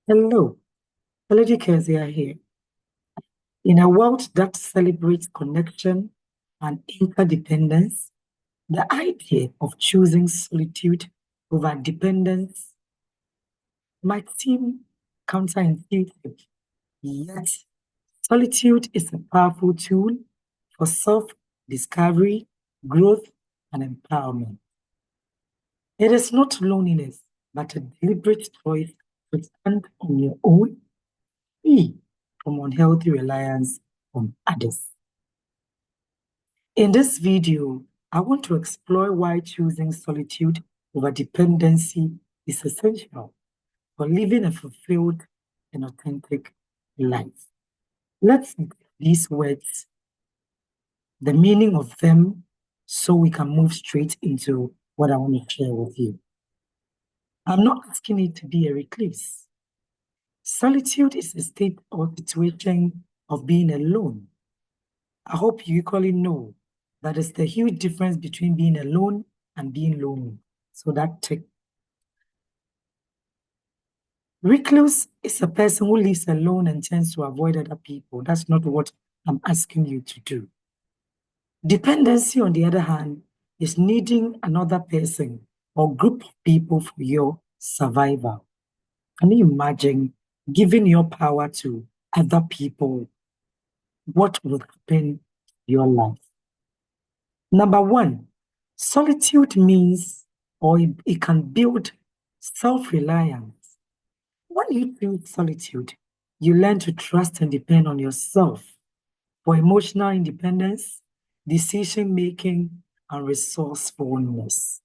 Hello, TheLadyKeziah here. In a world that celebrates connection and interdependence, the idea of choosing solitude over dependence might seem counterintuitive, yet solitude is a powerful tool for self-discovery, growth, and empowerment. It is not loneliness, but a deliberate choice to stand on your own, free from unhealthy reliance on others. In this video, I want to explore why choosing solitude over dependency is essential for living a fulfilled and authentic life. Let's get these words, the meaning of them, so we can move straight into what I want to share with you. I'm not asking it to be a recluse. Solitude is a state or situation of being alone. I hope you equally know that is the huge difference between being alone and being lonely. So recluse is a person who lives alone and tends to avoid other people. That's not what I'm asking you to do. Dependency, on the other hand, is needing another person or group of people for your survival. Can you imagine giving your power to other people? What would happen in your life? Number one, solitude means, or it can build self-reliance. When you choose solitude, you learn to trust and depend on yourself for emotional independence, decision-making, and resourcefulness.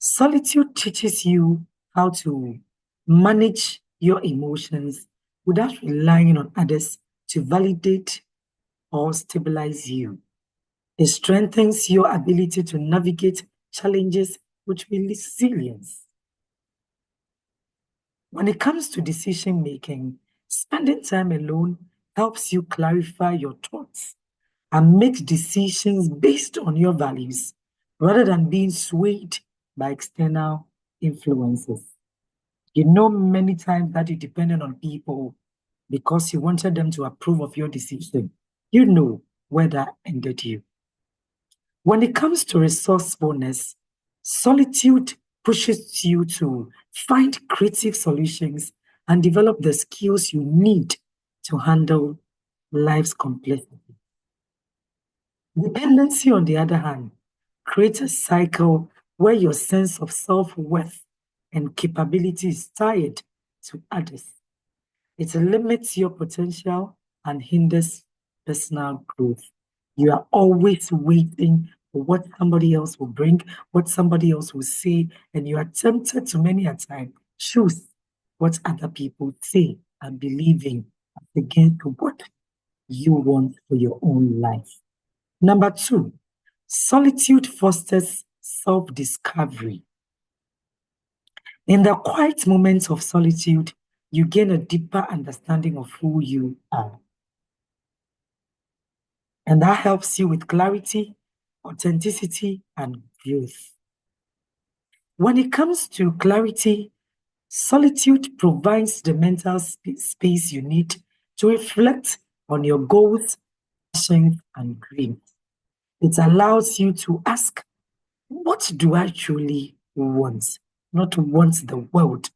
Solitude teaches you how to manage your emotions without relying on others to validate or stabilize you. It strengthens your ability to navigate challenges with resilience. When it comes to decision making, spending time alone helps you clarify your thoughts and make decisions based on your values rather than being swayed by external influences. You know, many times that you depended on people because you wanted them to approve of your decision. You know where that ended you. When it comes to resourcefulness, solitude pushes you to find creative solutions and develop the skills you need to handle life's complexity. Dependency, on the other hand, creates a cycle where your sense of self-worth and capability is tied to others. It limits your potential and hinders personal growth. You are always waiting for what somebody else will bring, what somebody else will say, and you are tempted to many a time choose what other people say and believe in against what you want for your own life. Number two, solitude fosters self-discovery. In the quiet moments of solitude, you gain a deeper understanding of who you are. And that helps you with clarity, authenticity, and growth. When it comes to clarity, solitude provides the mental space you need to reflect on your goals, passions, and dreams. It allows you to ask, what do I truly want? Not what the world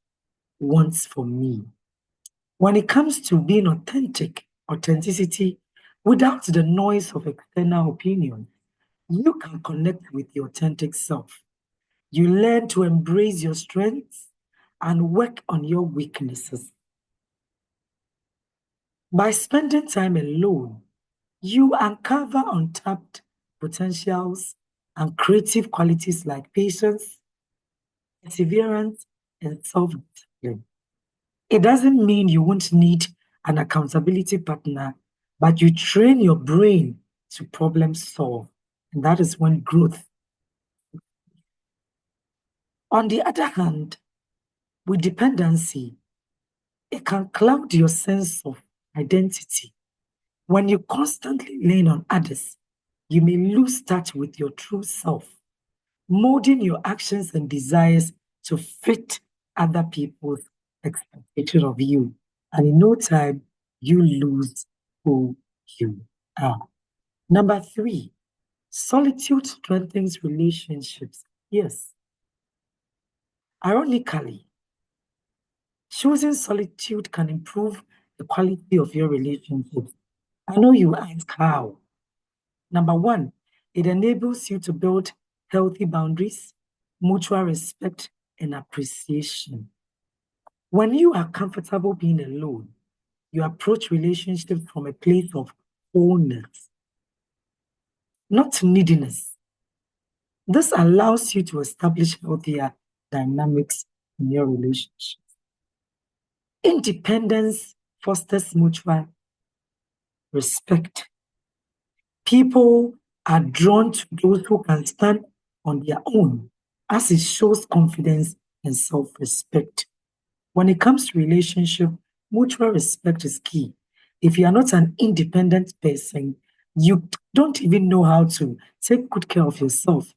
wants for me. When it comes to being authenticity, without the noise of external opinion, you can connect with your authentic self. You learn to embrace your strengths and work on your weaknesses. By spending time alone, you uncover untapped potentials and creative qualities like patience, perseverance, and self-discipline. It doesn't mean you won't need an accountability partner, but you train your brain to problem solve. And that is when growth. On the other hand, with dependency, it can cloud your sense of identity. When you constantly lean on others, you may lose touch with your true self, molding your actions and desires to fit other people's expectation of you. And in no time, you lose who you are. Number 3, solitude strengthens relationships. Yes. Ironically, choosing solitude can improve the quality of your relationships. I know you ask how. Number 1, it enables you to build healthy boundaries, mutual respect, and appreciation. When you are comfortable being alone, you approach relationships from a place of wholeness, not neediness. This allows you to establish healthier dynamics in your relationships. Independence fosters mutual respect. People are drawn to those who can stand on their own, as it shows confidence and self-respect. When it comes to relationship, mutual respect is key. If you are not an independent person, you don't even know how to take good care of yourself,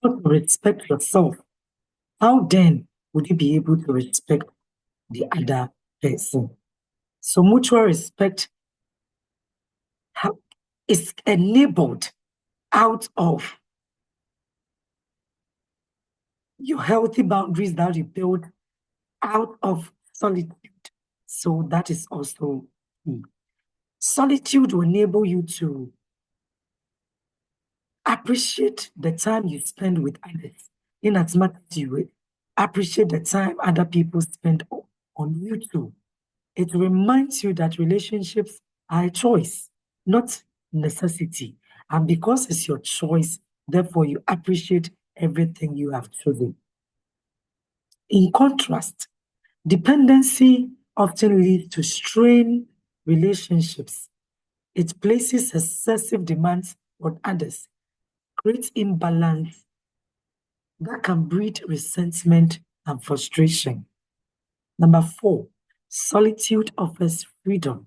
not to respect yourself. How then would you be able to respect the other person? So mutual respect is enabled out of your healthy boundaries that you build out of solitude. So that is also key. Solitude will enable you to appreciate the time you spend with others, in as much as you will appreciate the time other people spend on you too. It reminds you that relationships are a choice, not necessity. And because it's your choice, therefore you appreciate everything you have chosen. In contrast, dependency often leads to strained relationships. It places excessive demands on others, creates imbalance that can breed resentment and frustration. Number 4, solitude offers freedom.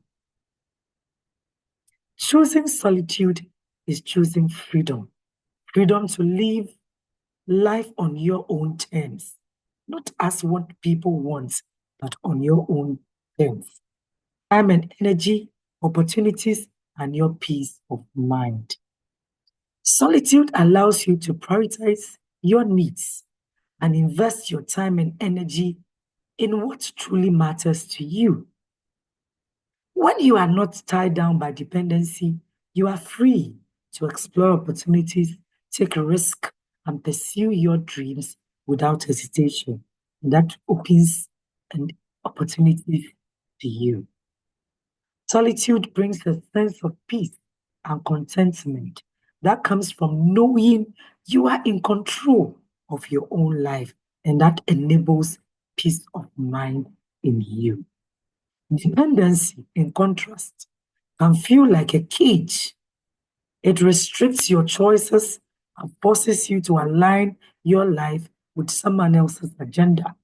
Choosing solitude is choosing freedom. Freedom to live life on your own terms, not as what people want, but on your own terms. Time and energy, opportunities, and your peace of mind. Solitude allows you to prioritize your needs and invest your time and energy in what truly matters to you. When you are not tied down by dependency, you are free to explore opportunities, take a risk, and pursue your dreams without hesitation. That opens an opportunity to you. Solitude brings a sense of peace and contentment that comes from knowing you are in control of your own life, and that enables peace of mind in you. Dependency, in contrast, can feel like a cage. It restricts your choices and forces you to align your life with someone else's agenda.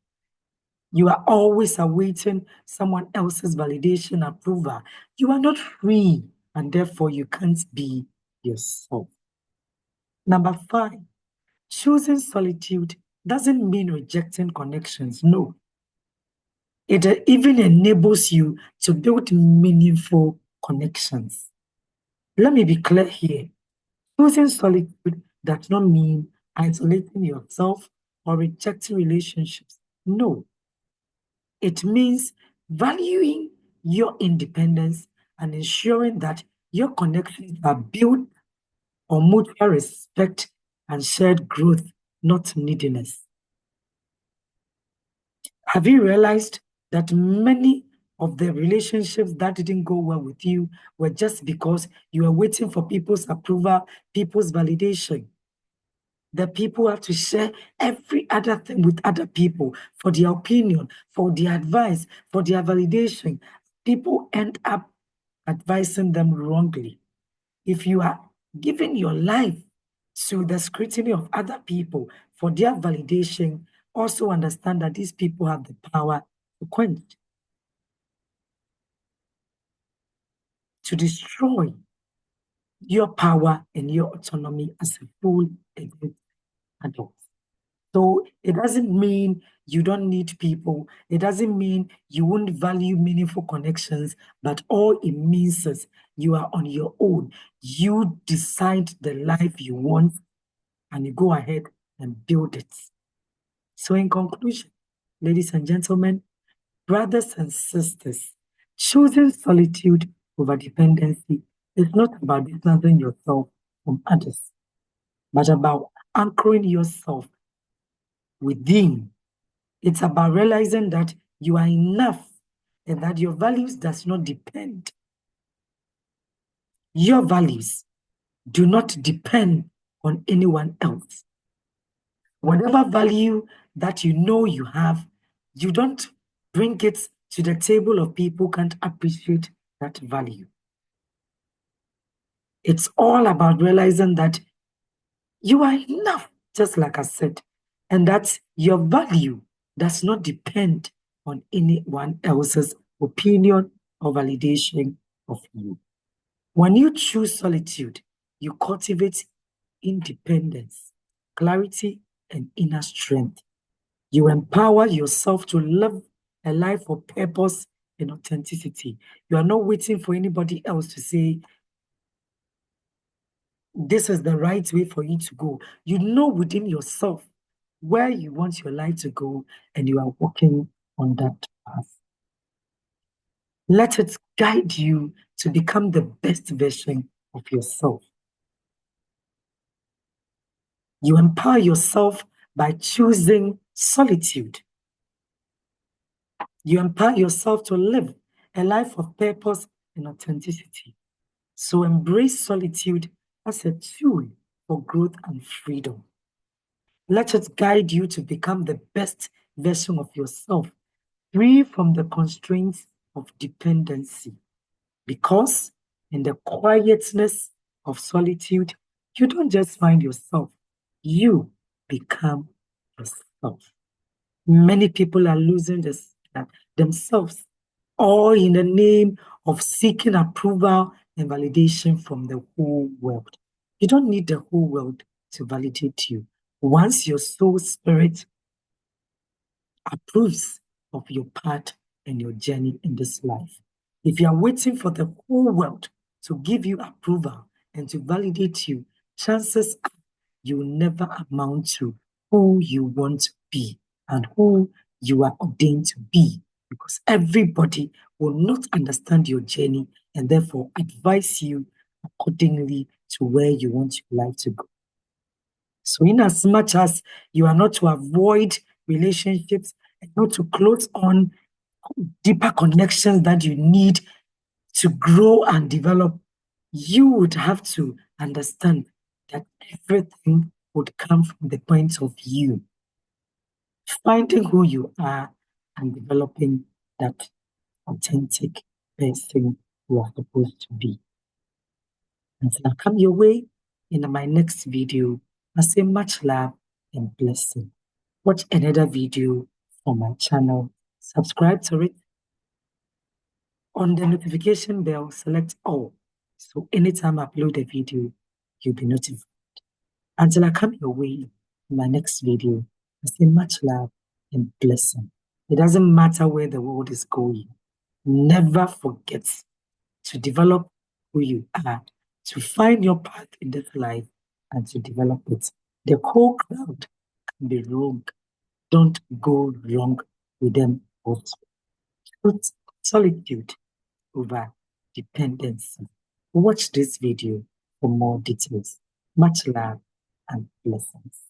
You are always awaiting someone else's validation, approval. You are not free, and therefore you can't be yourself. Number 5, choosing solitude doesn't mean rejecting connections. No. It even enables you to build meaningful connections. Let me be clear here. Choosing solitude does not mean isolating yourself or rejecting relationships. No. It means valuing your independence and ensuring that your connections are built on mutual respect and shared growth, not neediness. Have you realized that many of the relationships that didn't go well with you were just because you were waiting for people's approval, people's validation? The people have to share every other thing with other people for their opinion, for their advice, for their validation. People end up advising them wrongly. If you are giving your life to the scrutiny of other people for their validation, also understand that these people have the power to quench, to destroy your power and your autonomy as a full adult. So it doesn't mean you don't need people. It doesn't mean you won't value meaningful connections, but all it means is you are on your own. You decide the life you want and you go ahead and build it. So in conclusion, ladies and gentlemen, brothers and sisters, choosing solitude over dependency is not about distancing yourself from others, but about anchoring yourself within. It's about realizing that you are enough and that your values does not depend. Your values do not depend on anyone else. Whatever value that you know you have, you don't bring it to the table of people who can't appreciate that value. It's all about realizing that you are enough, just like I said, and that your value does not depend on anyone else's opinion or validation of you. When you choose solitude, you cultivate independence, clarity, and inner strength. You empower yourself to live a life of purpose and authenticity. You are not waiting for anybody else to say, this is the right way for you to go. You know within yourself where you want your life to go, and you are walking on that path. Let it guide you to become the best version of yourself. You empower yourself by choosing solitude. You empower yourself to live a life of purpose and authenticity. So embrace solitude as a tool for growth and freedom. Let it guide you to become the best version of yourself, free from the constraints of dependency. Because in the quietness of solitude, you don't just find yourself, you become yourself. Many people are losing themselves, all in the name of seeking approval and validation from the whole world. You don't need the whole world to validate you. Once your soul spirit approves of your path and your journey in this life. If you are waiting for the whole world to give you approval and to validate you, chances are you will never amount to who you want to be and who you are ordained to be, because everybody will not understand your journey and therefore advise you accordingly to where you want your life to go. So in as much as you are not to avoid relationships and not to close on deeper connections that you need to grow and develop, you would have to understand that everything would come from the point of you finding who you are and developing that authentic person you are supposed to be. Until I come your way in my next video, I say much love and blessing. Watch another video on my channel, subscribe to it. On the notification bell, select all. So anytime I upload a video, you'll be notified. Until I come your way in my next video, I say much love and blessing. It doesn't matter where the world is going. Never forget to develop who you are, to find your path in this life, and to develop it. The whole crowd can be wrong. Don't go wrong with them also. Put solitude over dependency. Watch this video for more details. Much love and blessings.